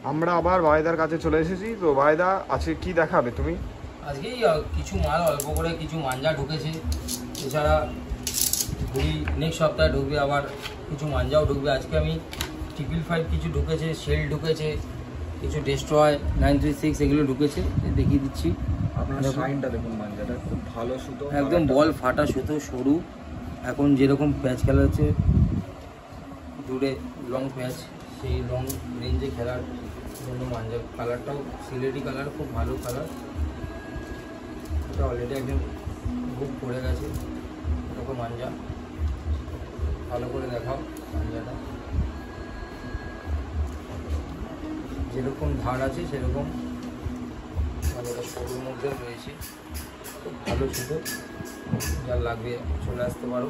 আমরা আবার ভাইদার কাছে চলে এসেছি। তো ভাইদা আজকে কি দেখাবে তুমি? আজকে কিছু মাল অল্প করে কিছু মাঞ্জা ঢুকেছে, এছাড়া ঘুড়ি নেক্সট সপ্তাহে ঢুকবে, আবার কিছু মাঞ্জাও ঢুকবে। আজকে আমি 555 কিছু ঢুকেছে, সেল ঢুকেছে, কিছু ডেস্ট্রয় 936 এগুলো ঢুকেছে, দেখিয়ে দিচ্ছি। আপনার শাইনটা দেখুন, মাঞ্জাটা খুব ভালো সুতো, একদম বল ফাটা সুতো, সরু। এখন যেরকম প্যাচ খেলা হচ্ছে দূরে লং প্যাচ, সেই লং রেঞ্জে খেলার জন্য মাঞ্জার কালারটাও সিলেটি কালার, খুব ভালো কালার। এটা অলরেডি একদম বুক পড়ে গেছে। এরকম মাঞ্জা ভালো করে দেখাও। মাঞ্জাটা যেরকম ধার আছে সেরকম এটা সরুর মধ্যে রয়েছে, খুব ভালো সুতো। যার লাগবে চলে আসতে পারো।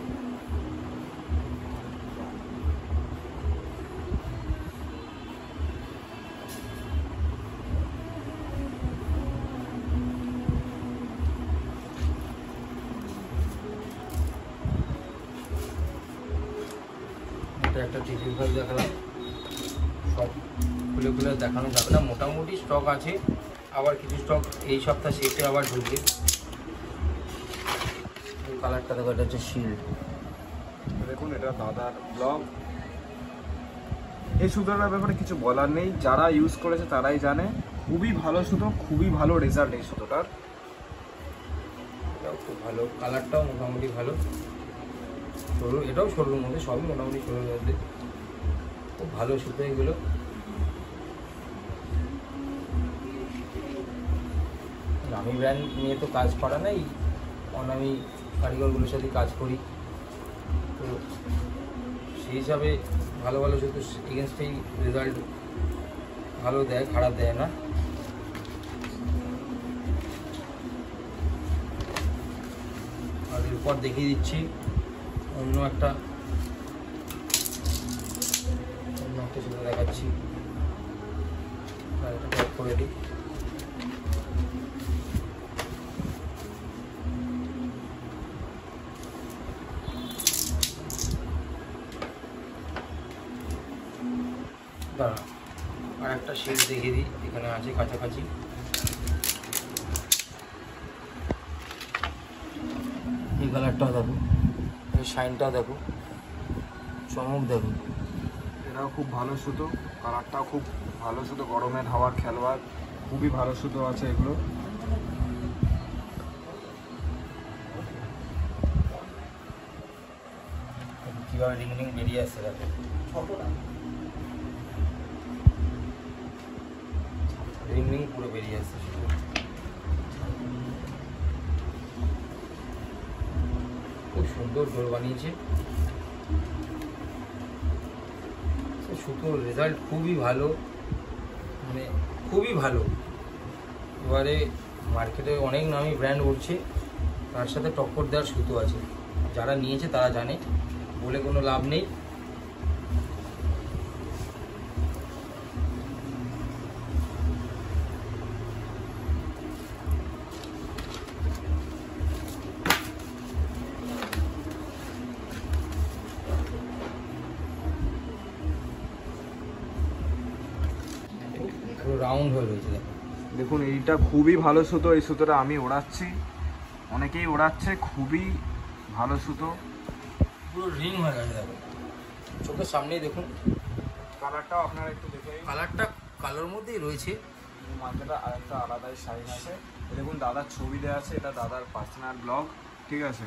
এটা একটা 555 দেখালাম, সব খুলে খুলে দেখানো যাবে না, মোটামুটি স্টক আছে। আবার কিছু স্টক এই সপ্তাহ শেষে আবার ঢুকবে। এই কালারটা দেখো, এটা হচ্ছে শিল্ড। দেখুন এটা দাদার ব্লগ। এই সুতোটার ব্যাপারে কিছু বলার নেই, যারা ইউজ করেছে তারাই জানে। খুবই ভালো সুতো, খুবই ভালো রেজাল্ট এই সুতোটার। এটাও খুব ভালো, কালারটাও মোটামুটি ভালো, সরু। এটাও সরুর মধ্যে, সবই মোটামুটি সরুর মধ্যে, খুব ভালো সুতো এগুলো। নামি ব্র্যান্ড নিয়ে তো কাজ করা নেই, অনামি কারিগরগুলোর সাথে কাজ করি, তো সেই হিসাবে ভালো ভালো সুতো এগেনস্টেই রেজাল্ট ভালো দেয়, খারাপ দেয় না। আর এরপর দেখিয়ে দিচ্ছি অন্য একটা সুতো দেখাচ্ছি। আর এটা প্যাক করে দিই। দাঁড়া, আর একটা শেড দেখিয়ে দিই, এখানে আছে কাছাকাছি। এই কালারটাও দেখো, এই শাইনটা দেখো, চমক দেখো। এটাও খুব ভালো সুতো, কালারটাও খুব ভালো সুতো, গরমের হাওয়ার খেলোয়াড়, খুবই ভালো সুতো আছে এগুলো। কীভাবে রিং রিং বেরিয়ে আসছে দেখো, রিং রিং পুরো বেরিয়ে আসছে। খুব সুন্দর ডোর বানিয়েছে, সুতোর রেজাল্ট খুবই ভালো, মানে খুবই ভালো। এবারে মার্কেটে অনেক নামি ব্র্যান্ড উঠছে, তার সাথে টক্কর দেওয়ার সুতো আছে। যারা নিয়েছে তারা জানে, বলে কোনো লাভ নেই। পুরো রাউন্ড হয়ে রয়েছে দেখো। দেখুন এইটা খুবই ভালো সুতো, এই সুতোটা আমি ওড়াচ্ছি, অনেকেই ওড়াচ্ছে, খুবই ভালো সুতো। পুরো রিং হয়ে গেছে দেখো, চোখের সামনেই দেখুন। কালারটাও আপনারা একটু দেখে, কালারটা কালোর মধ্যেই রয়েছে। মাঝেটা আরেকটা আলাদাই শাইন আছে। দেখুন দাদার ছবি দেওয়া আছে, এটা দাদার পার্সোনাল ব্লগ, ঠিক আছে,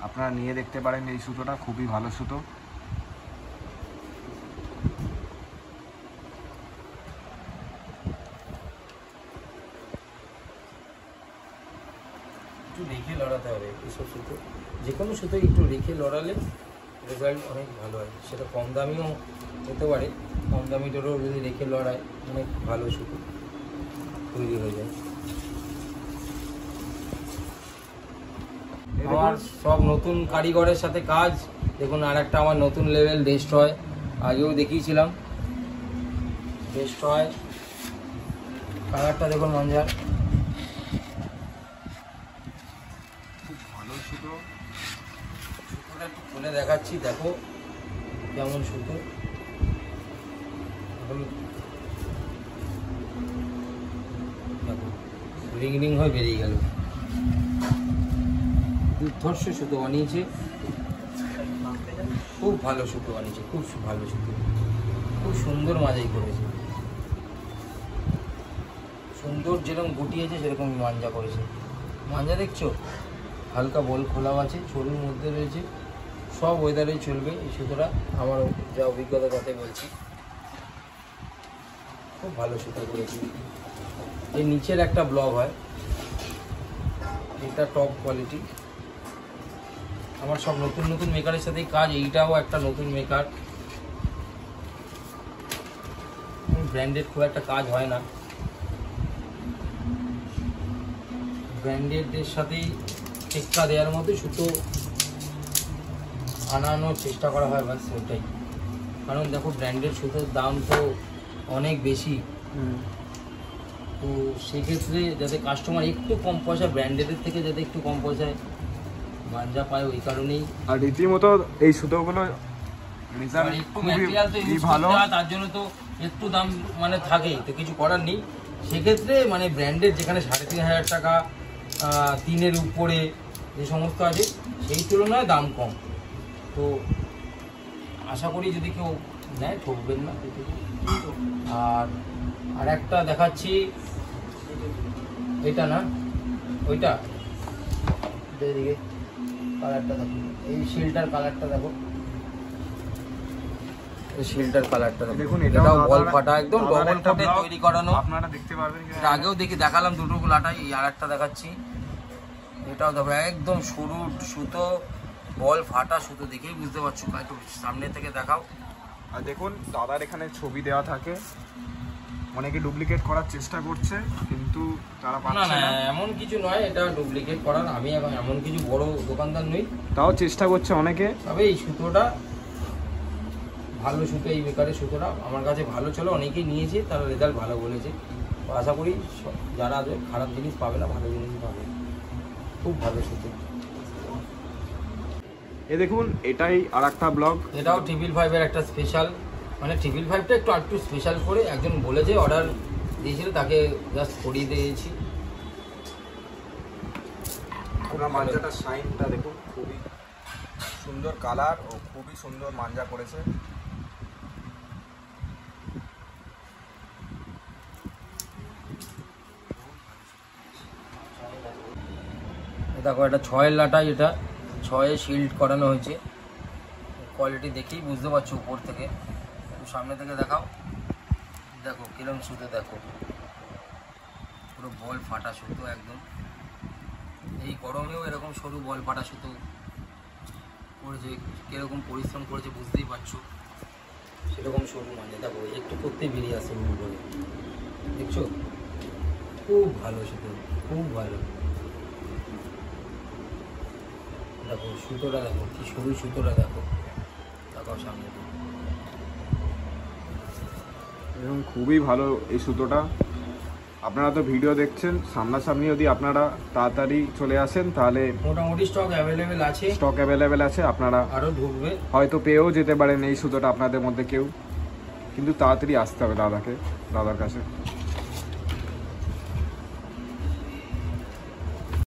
আপনারা নিয়ে দেখতে পারেন। এই সুতোটা খুবই ভালো সুতো। একটু রেখে লড়াতে হবে এইসব সুতো, যে কোনো সুতো একটু রেখে লড়ালে রেজাল্ট অনেক ভালো হয়। সেটা কম দামিও হতে পারে, কম দামিটারও যদি রেখে লড়ায় অনেক ভালো সুতো তৈরি হয়ে যায়। আমার সব নতুন কারিগরের সাথে কাজ। দেখুন আর একটা আমার নতুন লেভেল ডেস্ট্রয়, আগেও দেখিয়েছিলাম ডেস্ট্রয়। কালারটা দেখুন মাঞ্জার, খুব ভালো সুতো। সুতোটা একটু খুলে দেখাচ্ছি, দেখো কেমন সুতো। রিং রিং হয়ে বেরিয়ে গেল। দুর্ধর্ষ সুতো বানিয়েছে, খুব ভালো সুতো বানিয়েছে, খুব ভালো সুতো, খুব সুন্দর মাজাই করেছে, সুন্দর যেরকম গুটিয়েছে সেরকম মাঞ্জা করেছে। মাঞ্জা দেখছো, হালকা বল খোলাও আছে, ছড়ির মধ্যে রয়েছে, সব ওয়েদারেই চলবে এই সুতোটা, আমার যা অভিজ্ঞতা তাতে বলছি। খুব ভালো সুতো করেছি। এই নিচের একটা ব্লক হয়, এটা টপ কোয়ালিটি। আমার সব নতুন নতুন মেকারের সাথেই কাজ, এইটাও একটা নতুন মেকার। ব্র্যান্ডেড খুব একটা কাজ হয় না, ব্র্যান্ডেডদের সাথেই টেক্কা দেওয়ার মধ্যে সুতো আনানোর চেষ্টা করা হয়, বাস ওটাই। কারণ দেখো ব্র্যান্ডেড সুতোর দাম তো অনেক বেশি, তো সেক্ষেত্রে যাতে কাস্টমার একটু কম পয়সা, ব্র্যান্ডেডের থেকে যাতে একটু কম পয়সায় মাঞ্জা পায়, ওই কারণেই। আর রীতিমতো এই সুতোগুলো একটু ম্যাটেরিয়াল তো ইউজ করতে হয়, তার জন্য তো একটু দাম মানে থাকেই, তো কিছু করার নেই। সেক্ষেত্রে মানে ব্র্যান্ডেড যেখানে 3,500 টাকা, 3-এর উপরে যে সমস্ত আছে, সেই তুলনায় দাম কম। তো আশা করি যদি কেউ নেয় ঠকবেন না। আর একটা দেখাচ্ছি, এটা না ওইটা, এদিকে কালারটা দেখো, এই শিলটার কালারটা দেখো, এই শিলটার কালারটা দেখুন, এটাও বল ফাটা, একদম ডবল কোটে তৈরি করানো। আপনারা দেখতে পারবেন, এর আগেও দেখালাম দুটো লাটাই, এই আর একটা দেখাচ্ছি, এটাও দেখো একদম সরু সুতো, বল ফাটা সুতো, দেখেই বুঝতে পারছো। একটু সামনে থেকে দেখাও। আর দেখুন দাদার এখানে ছবি দেওয়া থাকে, অনেকে ডুপ্লিকেট করার চেষ্টা করছে কিন্তু তারা পাচ্ছে না। এমন কিছু নয় এটা ডুপ্লিকেট করার, আমি এখন এমন কিছু বড় দোকানদার নই, তাও চেষ্টা করছে অনেকে। তবে এই সুতোটা ভালো সুতো, এই বেকারের সুতোটা আমার কাছে ভালো চলে, অনেকেই নিয়েছে, তারা রেজাল্ট ভালো বলেছে। আশা করি যারা খারাপ জিনিস পাবে না, ভালো জিনিস পাবে। খুব ভালো সুতো। এ দেখুন এটাই আর একটা ব্লগ, এটাও 555-এর একটা স্পেশাল, মানে 555টা একটু স্পেশাল করে একজন বলেছে, অর্ডার দিয়েছিল, তাকে জাস্ট করিয়ে দিয়েছি। পুরো মাঞ্জাটা শাইনটা দেখুন, খুবই সুন্দর কালার ও খুবই সুন্দর মাঞ্জা করেছে। দেখো এটা 6-এর লাটাই, এটা 6-এ শিল্ড করানো হয়েছে। কোয়ালিটি দেখেই বুঝতে পারছো উপর থেকে, সামনে থেকে দেখাও, দেখো কিরম সুতো, দেখো পুরো বল ফাটা সুতো একদম। এই গরমেও এরকম সরু বল ফাটা সুতো করেছে, কিরকম পরিশ্রম করেছে বুঝতেই পারছো। সেরকম সরু মানে দেখো একটু করতেই বেরিয়ে আসে মূল বলে, দেখছো খুব ভালো সুতো, খুব ভালো। দেখো সুতোটা দেখো, কি সরু সুতোটা দেখো, দেখো সামনে এবং খুবই ভালো এই সুতোটা। আপনারা তো ভিডিও দেখছেন, সামনাসামনি যদি আপনারা তাড়াতাড়ি চলে আসেন তাহলে মোটামুটি স্টক অ্যাভেলেবেল আছে, স্টক অ্যাভেলেবেল আছে, আপনারা আরও ঢুকবে, হয়তো পেয়েও যেতে পারেন এই সুতোটা আপনাদের মধ্যে কেউ, কিন্তু তাড়াতাড়ি আসতে হবে দাদার কাছে।